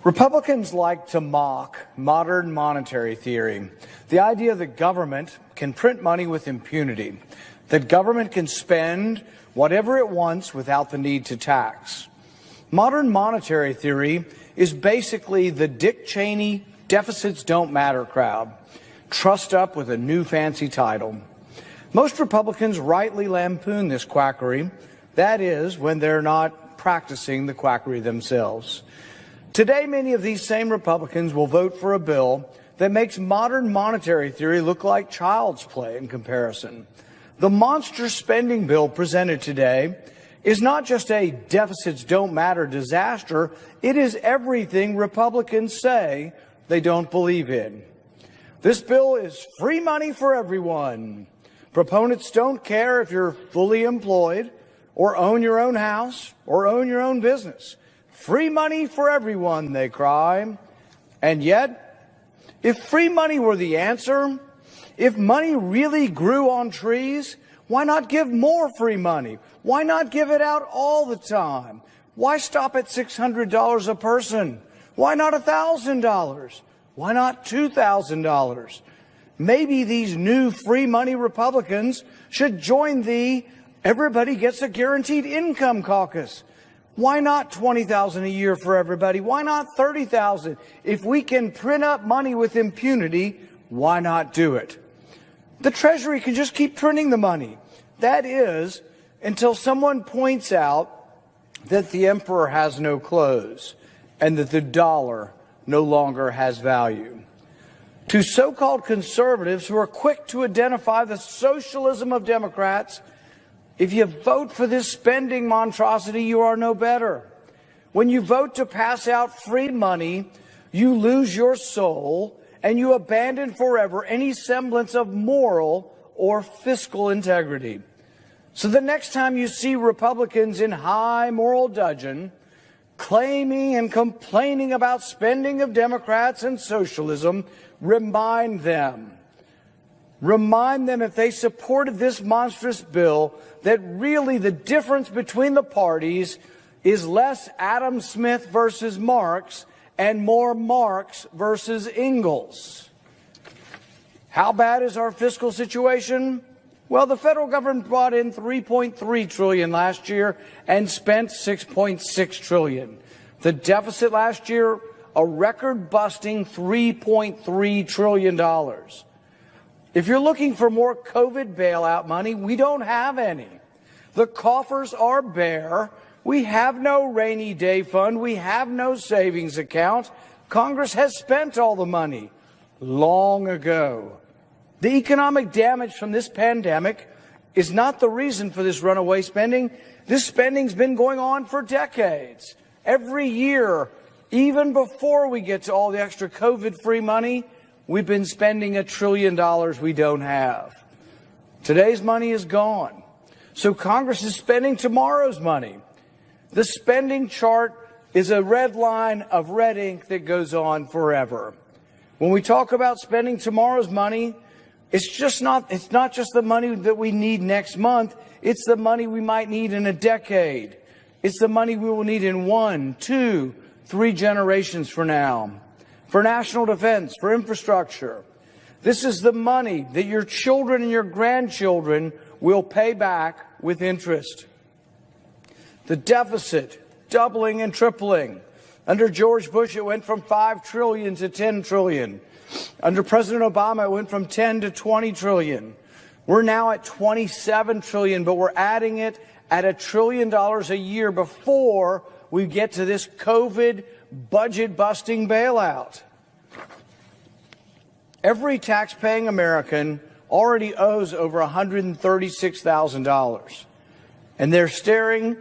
Republicans like to mock modern monetary theory, the idea that government can print money with impunity, that government can spend whatever it wants without the need to tax. Modern monetary theory is basically the Dick Cheney deficits don't matter crowd, trussed up with a new fancy title. Most Republicans rightly lampoon this quackery, that is, when they're not practicing the quackery themselves. Today, many of these same Republicans will vote for a bill that makes modern monetary theory look like child's play in comparison. The monster spending bill presented today is not just a deficits don't matter disaster, it is everything Republicans say they don't believe in. This bill is free money for everyone. Proponents don't care if you're fully employed or own your own house or own your own business. Free money for everyone, they cry. And yet, if free money were the answer, if money really grew on trees, why not give more free money? Why not give it out all the time? Why stop at $600 a person? Why not $1,000? Why not $2,000? Maybe these new free money Republicans should join the Everybody Gets a Guaranteed Income caucus. Why not $20,000 a year for everybody? Why not $30,000? If we can print up money with impunity, why not do it? The Treasury can just keep printing the money. That is, until someone points out that the emperor has no clothes and that the dollar no longer has value. To so-called conservatives who are quick to identify the socialism of Democrats, if you vote for this spending monstrosity, you are no better. When you vote to pass out free money, you lose your soul and you abandon forever any semblance of moral or fiscal integrity. So the next time you see Republicans in high moral dudgeon claiming and complaining about spending of Democrats and socialism, remind them if they supported this monstrous bill that really the difference between the parties is less Adam Smith versus Marx and more Marx versus Engels. How bad is our fiscal situation? Well, the federal government brought in $3.3 trillion last year and spent $6.6 trillion. The deficit last year, a record-busting $3.3 trillion. If you're looking for more COVID bailout money, we don't have any. The coffers are bare. We have no rainy day fund. We have no savings account. Congress has spent all the money long ago. The economic damage from this pandemic is not the reason for this runaway spending. This spending's been going on for decades. Every year, even before we get to all the extra COVID-free money, we've been spending $1 trillion we don't have. Today's money is gone. So Congress is spending tomorrow's money. The spending chart is a red line of red ink that goes on forever. When we talk about spending tomorrow's money, it's not just the money that we need next month. It's the money we might need in a decade. It's the money we will need in 1, 2, 3 generations from now. For national defense, for infrastructure. This is the money that your children and your grandchildren will pay back with interest. The deficit doubling and tripling. Under George Bush, it went from $5 trillion to $10 trillion. Under President Obama, it went from 10 to 20 trillion. We're now at 27 trillion, but we're adding it at $1 trillion a year before we get to this COVID budget-busting bailout. Every tax-paying American already owes over $136,000, and they're staring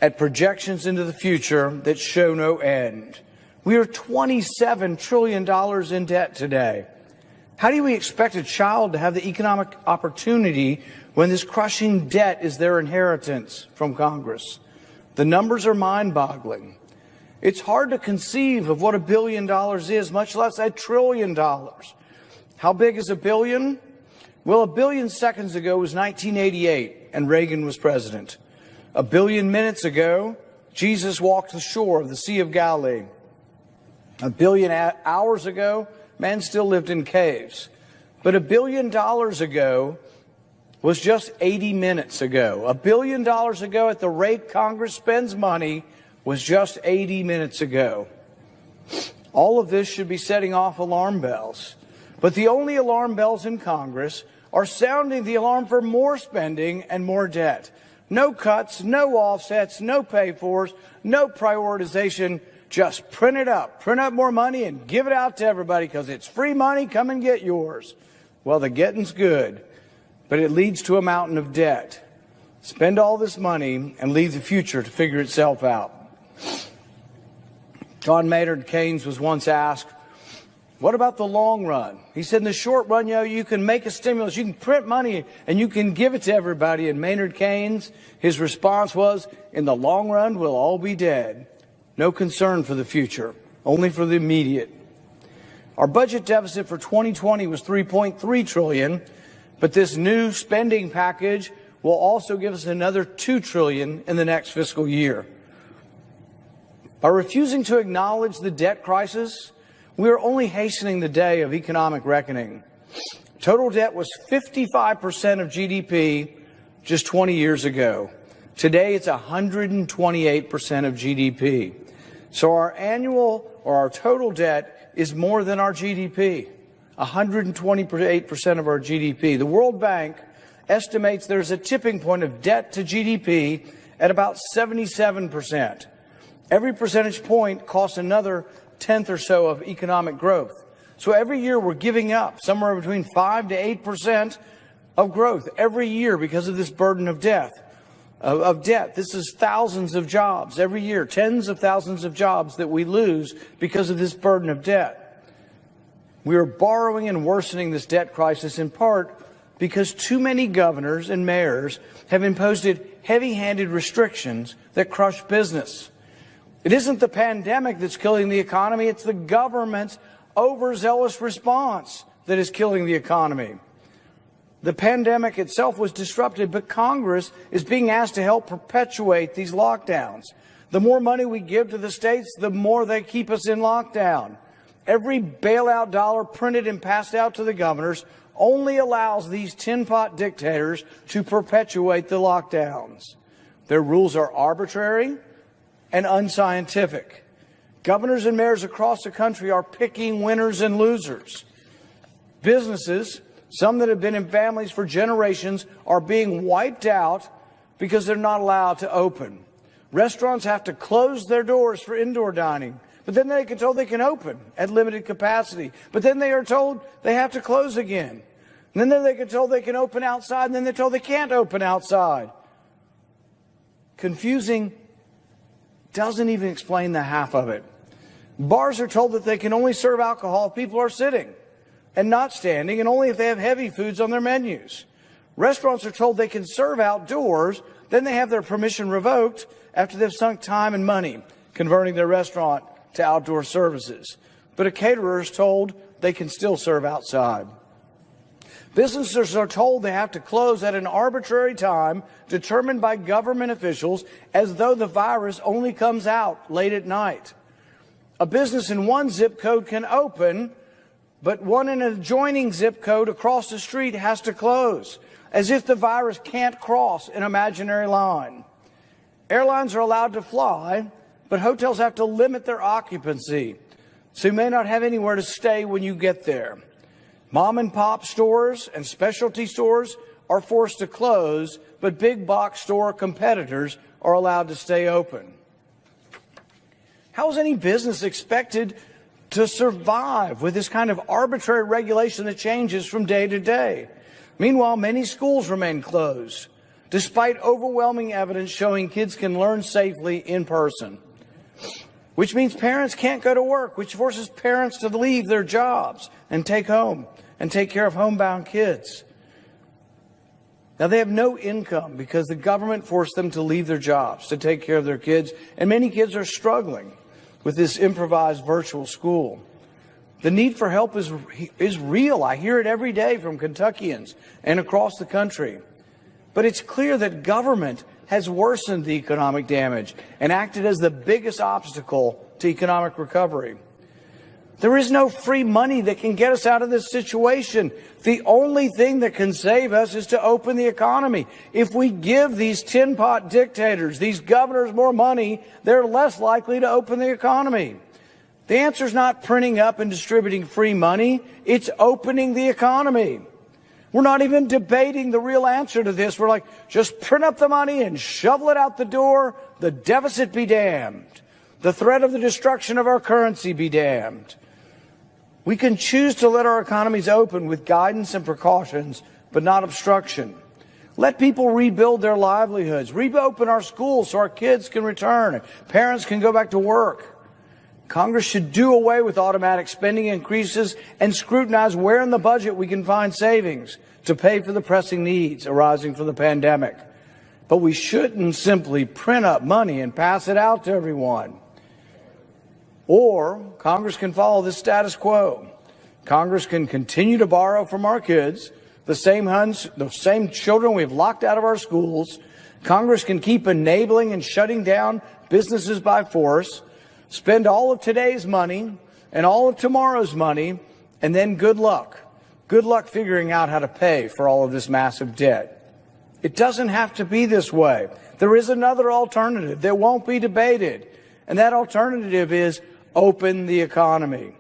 at projections into the future that show no end. We are $27 trillion in debt today. How do we expect a child to have the economic opportunity when this crushing debt is their inheritance from Congress? The numbers are mind-boggling. It's hard to conceive of what $1 billion is, much less $1 trillion. How big is a billion? Well, 1 billion seconds ago was 1988, and Reagan was president. 1 billion minutes ago, Jesus walked the shore of the Sea of Galilee. A billion hours ago, man still lived in caves. But $1 billion ago was just 80 minutes ago. $1 billion ago, at the rate Congress spends money, was just 80 minutes ago. All of this should be setting off alarm bells. But the only alarm bells in Congress are sounding the alarm for more spending and more debt. No cuts, no offsets, no pay-fors, no prioritization. Just print up more money and give it out to everybody because it's free money. Come and get yours. Well, the getting's good, but it leads to a mountain of debt. Spend all this money and leave the future to figure itself out. John Maynard Keynes was once asked, what about the long run? He said, in the short run, you can make a stimulus, you can print money, and you can give it to everybody. And Maynard Keynes, his response was, in the long run, we'll all be dead. No concern for the future, only for the immediate. Our budget deficit for 2020 was $3.3 trillion, but this new spending package will also give us another $2 trillion in the next fiscal year. By refusing to acknowledge the debt crisis, we are only hastening the day of economic reckoning. Total debt was 55% of GDP just 20 years ago. Today, it's 128% of GDP. So our total debt is more than our GDP, 128% of our GDP. The World Bank estimates there's a tipping point of debt to GDP at about 77%. Every percentage point costs another tenth or so of economic growth. So every year we're giving up somewhere between 5 to 8% of growth every year because of this burden of debt. This is thousands of jobs every year, tens of thousands of jobs that we lose because of this burden of debt. We are borrowing and worsening this debt crisis in part because too many governors and mayors have imposed heavy-handed restrictions that crush business. It isn't the pandemic that's killing the economy, it's the government's overzealous response that is killing the economy. The pandemic itself was disrupted, but Congress is being asked to help perpetuate these lockdowns. The more money we give to the states, the more they keep us in lockdown. Every bailout dollar printed and passed out to the governors only allows these tin-pot dictators to perpetuate the lockdowns. Their rules are arbitrary and unscientific. Governors and mayors across the country are picking winners and losers. Businesses, some that have been in families for generations, are being wiped out because they're not allowed to open. Restaurants have to close their doors for indoor dining, but then they get told they can open at limited capacity. But then they are told they have to close again. And then they get told they can open outside, and then they're told they can't open outside. Confusing, doesn't even explain the half of it. Bars are told that they can only serve alcohol if people are sitting and not standing, and only if they have heavy foods on their menus. Restaurants are told they can serve outdoors, then they have their permission revoked after they've sunk time and money converting their restaurant to outdoor services. But a caterer is told they can still serve outside. Businesses are told they have to close at an arbitrary time determined by government officials, as though the virus only comes out late at night. A business in one zip code can open, but one in an adjoining zip code across the street has to close, as if the virus can't cross an imaginary line. Airlines are allowed to fly, but hotels have to limit their occupancy, so you may not have anywhere to stay when you get there. Mom and pop stores and specialty stores are forced to close, but big box store competitors are allowed to stay open. How is any business expected to survive with this kind of arbitrary regulation that changes from day to day? Meanwhile, many schools remain closed, despite overwhelming evidence showing kids can learn safely in person. Which means parents can't go to work, which forces parents to leave their jobs and take care of homebound kids. Now, they have no income because the government forced them to leave their jobs to take care of their kids, and many kids are struggling with this improvised virtual school. The need for help is real. I hear it every day from Kentuckians and across the country. But it's clear that government has worsened the economic damage and acted as the biggest obstacle to economic recovery. There is no free money that can get us out of this situation. The only thing that can save us is to open the economy. If we give these tin pot dictators, these governors more money, they're less likely to open the economy. The answer is not printing up and distributing free money. It's opening the economy. We're not even debating the real answer to this. We're like, just print up the money and shovel it out the door. The deficit be damned. The threat of the destruction of our currency be damned. We can choose to let our economies open with guidance and precautions, but not obstruction. Let people rebuild their livelihoods. Reopen our schools so our kids can return. Parents can go back to work. Congress should do away with automatic spending increases and scrutinize where in the budget we can find savings to pay for the pressing needs arising from the pandemic. But we shouldn't simply print up money and pass it out to everyone. Or Congress can follow the status quo. Congress can continue to borrow from our kids, the same children we've locked out of our schools. Congress can keep enabling and shutting down businesses by force, spend all of today's money and all of tomorrow's money, and then good luck. Good luck figuring out how to pay for all of this massive debt. It doesn't have to be this way. There is another alternative that won't be debated, and that alternative is open the economy.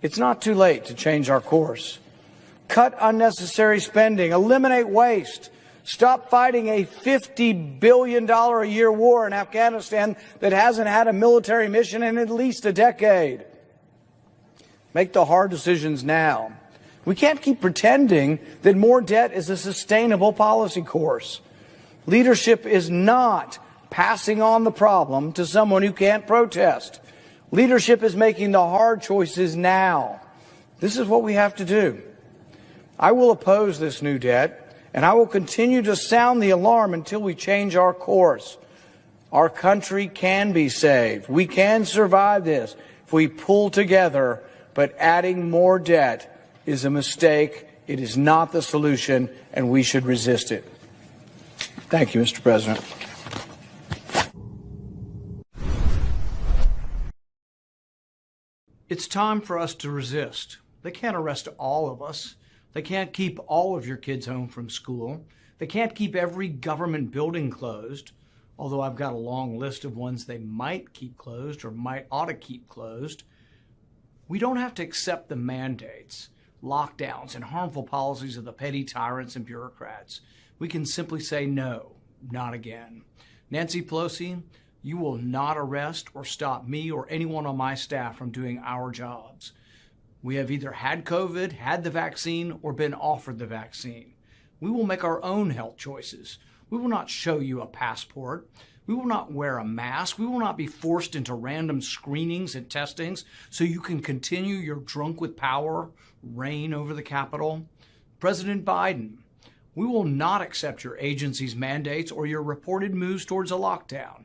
It's not too late to change our course. Cut unnecessary spending, eliminate waste, stop fighting a $50 billion a year war in Afghanistan that hasn't had a military mission in at least a decade. Make the hard decisions now. We can't keep pretending that more debt is a sustainable policy course. Leadership is not passing on the problem to someone who can't protest. Leadership is making the hard choices now. This is what we have to do. I will oppose this new debt, and I will continue to sound the alarm until we change our course. Our country can be saved. We can survive this if we pull together, but adding more debt is a mistake. It is not the solution, and we should resist it. Thank you, Mr. President. It's time for us to resist. They can't arrest all of us. They can't keep all of your kids home from school. They can't keep every government building closed, although I've got a long list of ones they might keep closed or might ought to keep closed. We don't have to accept the mandates, lockdowns, and harmful policies of the petty tyrants and bureaucrats. We can simply say no, not again. Nancy Pelosi, you will not arrest or stop me or anyone on my staff from doing our jobs. We have either had COVID, had the vaccine, or been offered the vaccine. We will make our own health choices. We will not show you a passport. We will not wear a mask. We will not be forced into random screenings and testings so you can continue your drunk with power reign over the Capitol. President Biden, we will not accept your agency's mandates or your reported moves towards a lockdown.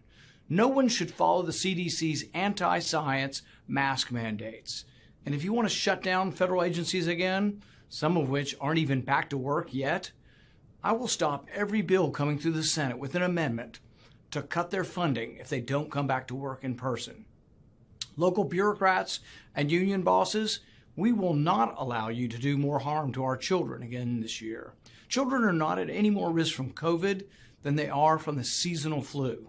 No one should follow the CDC's anti-science mask mandates. And if you want to shut down federal agencies again, some of which aren't even back to work yet, I will stop every bill coming through the Senate with an amendment to cut their funding if they don't come back to work in person. Local bureaucrats and union bosses, we will not allow you to do more harm to our children again this year. Children are not at any more risk from COVID than they are from the seasonal flu.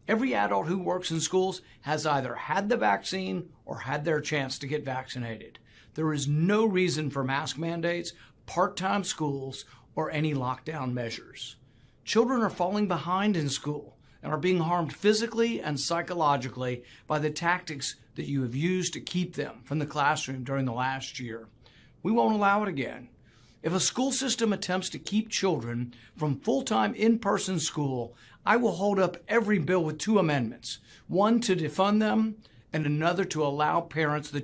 Every adult who works in schools has either had the vaccine or had their chance to get vaccinated. There is no reason for mask mandates, part-time schools, or any lockdown measures. Children are falling behind in school and are being harmed physically and psychologically by the tactics that you have used to keep them from the classroom during the last year. We won't allow it again. If a school system attempts to keep children from full-time in-person school, I will hold up every bill with 2 amendments, one to defund them and another to allow parents the